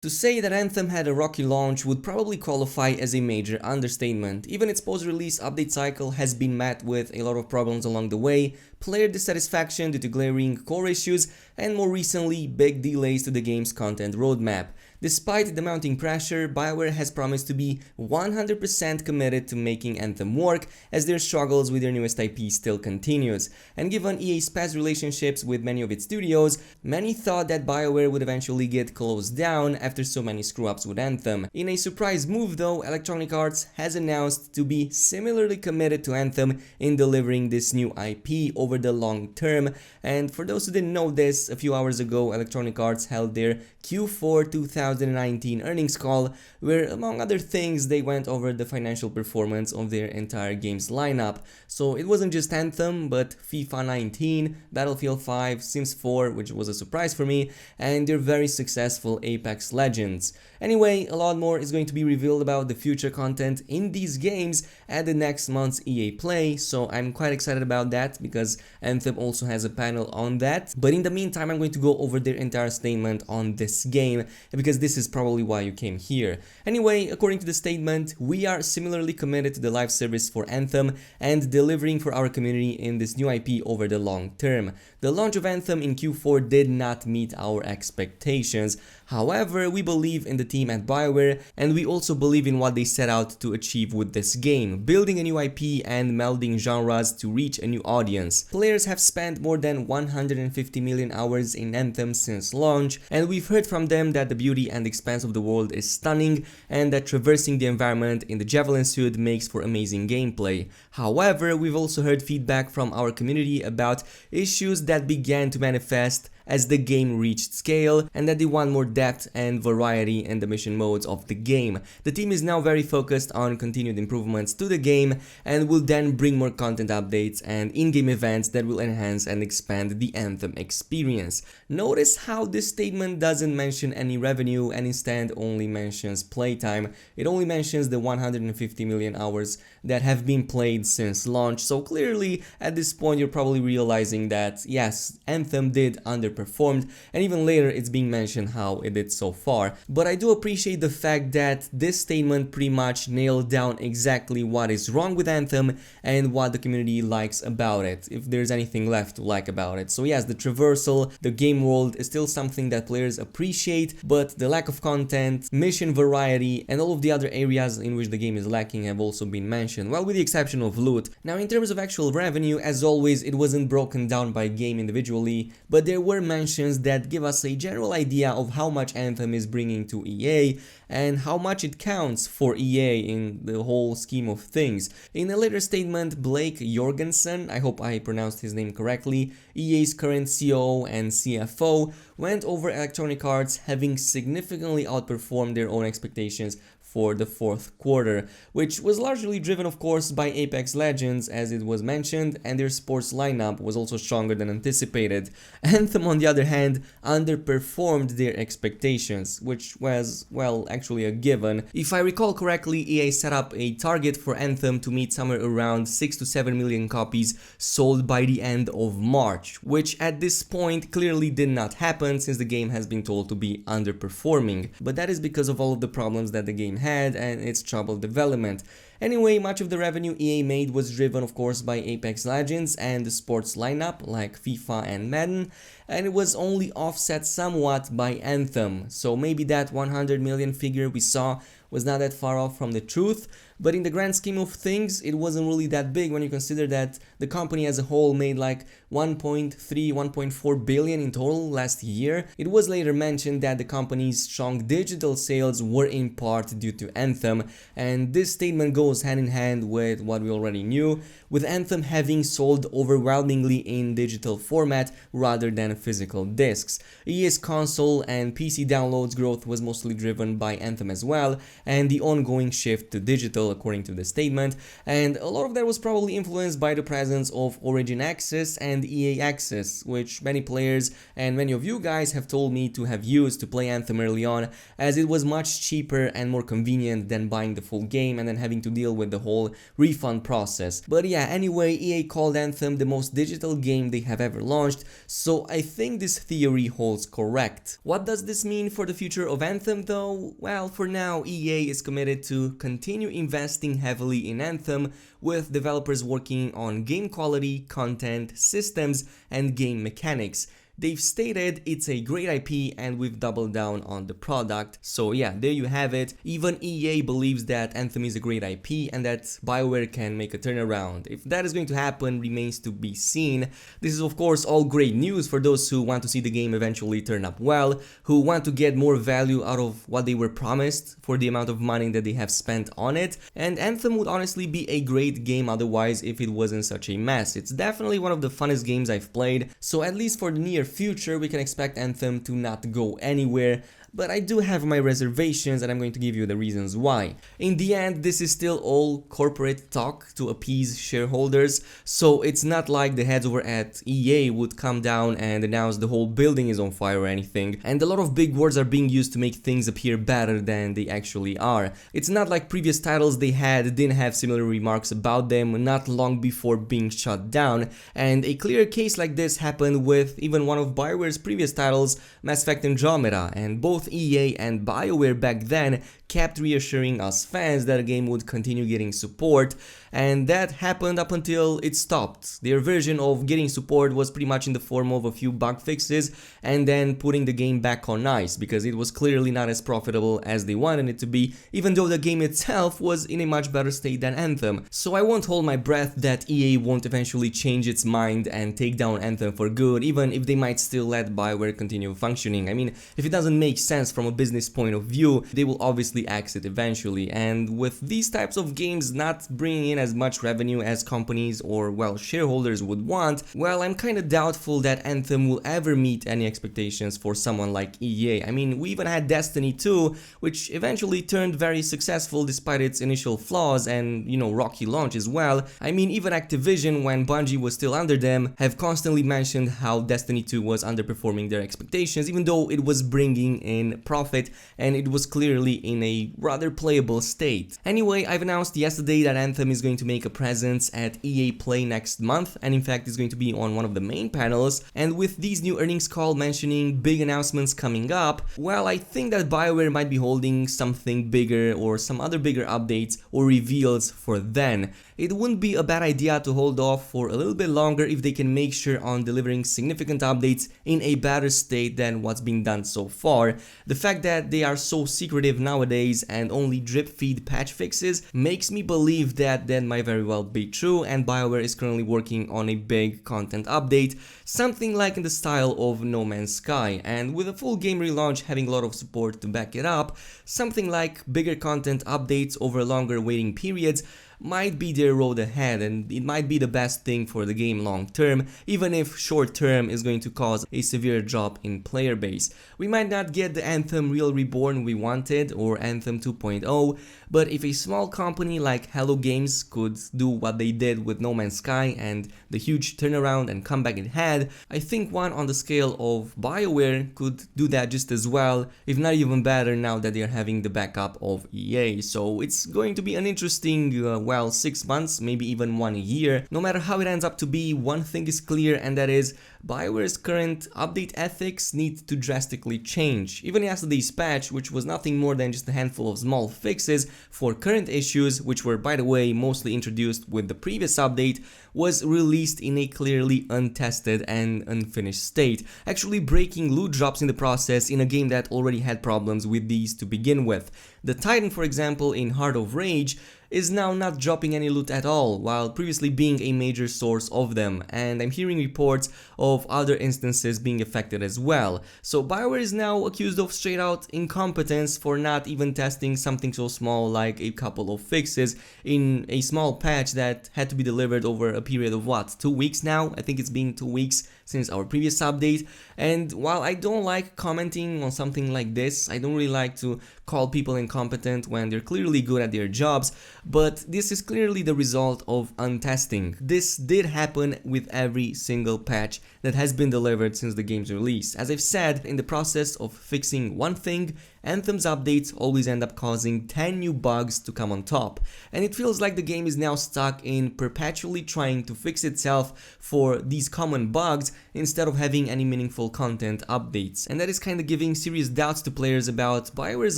To say that Anthem had a rocky launch would probably qualify as a major understatement. Even its post-release update cycle has been met with a lot of problems along the way, player dissatisfaction due to glaring core issues, and more recently, big delays to the game's content roadmap. Despite the mounting pressure, BioWare has promised to be 100% committed to making Anthem work, as their struggles with their newest IP still continues. And given EA's past relationships with many of its studios, many thought that BioWare would eventually get closed down after so many screw-ups with Anthem. In a surprise move though, Electronic Arts has announced to be similarly committed to Anthem in delivering this new IP over the long term. And for those who didn't know this, a few hours ago Electronic Arts held their Q4 2019 earnings call, where among other things they went over the financial performance of their entire games lineup. So it wasn't just Anthem, but FIFA 19, Battlefield 5, Sims 4, which was a surprise for me, and their very successful Apex Legends. Anyway, a lot more is going to be revealed about the future content in these games at the next month's EA Play, so I'm quite excited about that because Anthem also has a panel on that. But in the meantime, I'm going to go over their entire statement on this game because this is probably why you came here. Anyway, according to the statement, we are similarly committed to the live service for Anthem and delivering for our community in this new IP over the long term. The launch of Anthem in Q4 did not meet our expectations. However, we believe in the team at BioWare, and we also believe in what they set out to achieve with this game, building a new IP and melding genres to reach a new audience. Players have spent more than 150 million hours in Anthem since launch, and we've heard from them that the beauty and expanse of the world is stunning, and that traversing the environment in the Javelin suit makes for amazing gameplay. However, we've also heard feedback from our community about issues that began to manifest as the game reached scale, and that they want more depth and variety in the mission modes of the game. The team is now very focused on continued improvements to the game and will then bring more content updates and in-game events that will enhance and expand the Anthem experience. Notice how this statement doesn't mention any revenue and instead only mentions playtime. It only mentions the 150 million hours that have been played since launch, so clearly at this point you're probably realizing that yes, Anthem did underperformed, and even later it's being mentioned how it did so far. But I do appreciate the fact that this statement pretty much nailed down exactly what is wrong with Anthem and what the community likes about it, if there's anything left to like about it. So yes, the traversal, the game world is still something that players appreciate, but the lack of content, mission variety, and all of the other areas in which the game is lacking have also been mentioned, well, with the exception of loot. Now, in terms of actual revenue, as always, it wasn't broken down by game individually, but there were mentions that give us a general idea of how much Anthem is bringing to EA and how much it counts for EA in the whole scheme of things. In a later statement, Blake Jorgensen, I hope I pronounced his name correctly, EA's current COO and CFO, went over Electronic Arts having significantly outperformed their own expectations for the fourth quarter, which was largely driven of course by Apex Legends as it was mentioned, and their sports lineup was also stronger than anticipated. Anthem on the other hand underperformed their expectations, which was, well, actually a given. If I recall correctly, EA set up a target for Anthem to meet somewhere around 6 to 7 million copies sold by the end of March, which at this point clearly did not happen since the game has been told to be underperforming, but that is because of all of the problems that the game had and its troubled development. Anyway, much of the revenue EA made was driven of course by Apex Legends and the sports lineup like FIFA and Madden, and it was only offset somewhat by Anthem, so maybe that 100 million figure we saw was not that far off from the truth, but in the grand scheme of things it wasn't really that big when you consider that the company as a whole made like 1.3, 1.4 billion in total last year. It was later mentioned that the company's strong digital sales were in part due to Anthem, and this statement goes hand in hand with what we already knew, with Anthem having sold overwhelmingly in digital format rather than physical discs. EA's console and PC downloads growth was mostly driven by Anthem as well, and the ongoing shift to digital still according to the statement, and a lot of that was probably influenced by the presence of Origin Access and EA Access, which many players and many of you guys have told me to have used to play Anthem early on, as it was much cheaper and more convenient than buying the full game and then having to deal with the whole refund process. But yeah, anyway, EA called Anthem the most digital game they have ever launched, so I think this theory holds correct. What does this mean for the future of Anthem though? Well, for now, EA is committed to continue investing heavily in Anthem, with developers working on game quality, content, systems, and game mechanics. They've stated it's a great IP and we've doubled down on the product. So yeah, there you have it. Even EA believes that Anthem is a great IP and that BioWare can make a turnaround. If that is going to happen remains to be seen. This is of course all great news for those who want to see the game eventually turn up well, who want to get more value out of what they were promised for the amount of money that they have spent on it. And Anthem would honestly be a great game otherwise if it wasn't such a mess. It's definitely one of the funnest games I've played, so at least for the near future we can expect Anthem to not go anywhere. But I do have my reservations and I'm going to give you the reasons why. In the end, this is still all corporate talk to appease shareholders, so it's not like the heads over at EA would come down and announce the whole building is on fire or anything, and a lot of big words are being used to make things appear better than they actually are. It's not like previous titles they had didn't have similar remarks about them not long before being shut down, and a clear case like this happened with even one of BioWare's previous titles, Mass Effect Andromeda, and both EA and BioWare back then kept reassuring us fans that the game would continue getting support, and that happened up until it stopped. Their version of getting support was pretty much in the form of a few bug fixes and then putting the game back on ice, because it was clearly not as profitable as they wanted it to be, even though the game itself was in a much better state than Anthem. So I won't hold my breath that EA won't eventually change its mind and take down Anthem for good, even if they might still let BioWare continue functioning. I mean, if it doesn't make sense from a business point of view, they will obviously exit eventually, and with these types of games not bringing in as much revenue as companies or, well, shareholders would want, well, I'm kinda doubtful that Anthem will ever meet any expectations for someone like EA. I mean, we even had Destiny 2, which eventually turned very successful despite its initial flaws and, you know, rocky launch as well. I mean, even Activision, when Bungie was still under them, have constantly mentioned how Destiny 2 was underperforming their expectations, even though it was bringing in profit and it was clearly in a rather playable state. Anyway, I've announced yesterday that Anthem is going to make a presence at EA Play next month, and in fact is going to be on one of the main panels, and with these new earnings call mentioning big announcements coming up, well, I think that BioWare might be holding something bigger or some other bigger updates or reveals for then. It wouldn't be a bad idea to hold off for a little bit longer if they can make sure on delivering significant updates in a better state than what's being done so far. The fact that they are so secretive nowadays and only drip feed patch fixes makes me believe that might very well be true, and BioWare is currently working on a big content update, something like in the style of No Man's Sky, and with a full game relaunch having a lot of support to back it up, something like bigger content updates over longer waiting periods might be their road ahead, and it might be the best thing for the game long term, even if short term is going to cause a severe drop in player base. We might not get the Anthem Real Reborn we wanted or Anthem 2.0, but if a small company like Hello Games could do what they did with No Man's Sky and the huge turnaround and comeback it had, I think one on the scale of BioWare could do that just as well, if not even better, now that they are having the backup of EA. So it's going to be an interesting well, 6 months, maybe even 1 year. No matter how it ends up to be, one thing is clear, and that is BioWare's current update ethics need to drastically change. Even yesterday's patch, which was nothing more than just a handful of small fixes for current issues, which were, by the way, mostly introduced with the previous update, was released in a clearly untested and unfinished state, actually breaking loot drops in the process in a game that already had problems with these to begin with. The Titan, for example, in Heart of Rage, is now not dropping any loot at all, while previously being a major source of them, and I'm hearing reports of other instances being affected as well. So BioWare is now accused of straight out incompetence for not even testing something so small like a couple of fixes in a small patch that had to be delivered over a period of what, 2 weeks now? I think it's been 2 weeks since our previous update. And while I don't like commenting on something like this, I don't really like to call people incompetent when they're clearly good at their jobs, but this is clearly the result of untesting. This did happen with every single patch that has been delivered since the game's release. As I've said, in the process of fixing one thing, Anthem's updates always end up causing 10 new bugs to come on top, and it feels like the game is now stuck in perpetually trying to fix itself for these common bugs instead of having any meaningful content updates, and that is kind of giving serious doubts to players about BioWare's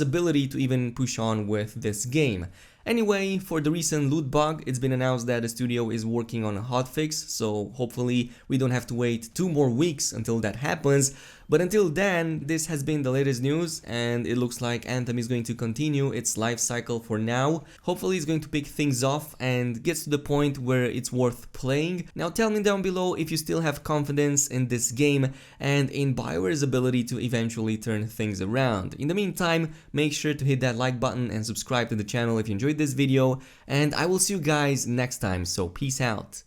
ability to even push on with this game. Anyway, for the recent loot bug, it's been announced that the studio is working on a hotfix, so hopefully we don't have to wait 2 more weeks until that happens. But until then, this has been the latest news, and it looks like Anthem is going to continue its life cycle for now. Hopefully it's going to pick things off and gets to the point where it's worth playing. Now tell me down below if you still have confidence in this game and in BioWare's ability to eventually turn things around. In the meantime, make sure to hit that like button and subscribe to the channel if you enjoyed this video, and I will see you guys next time, so peace out.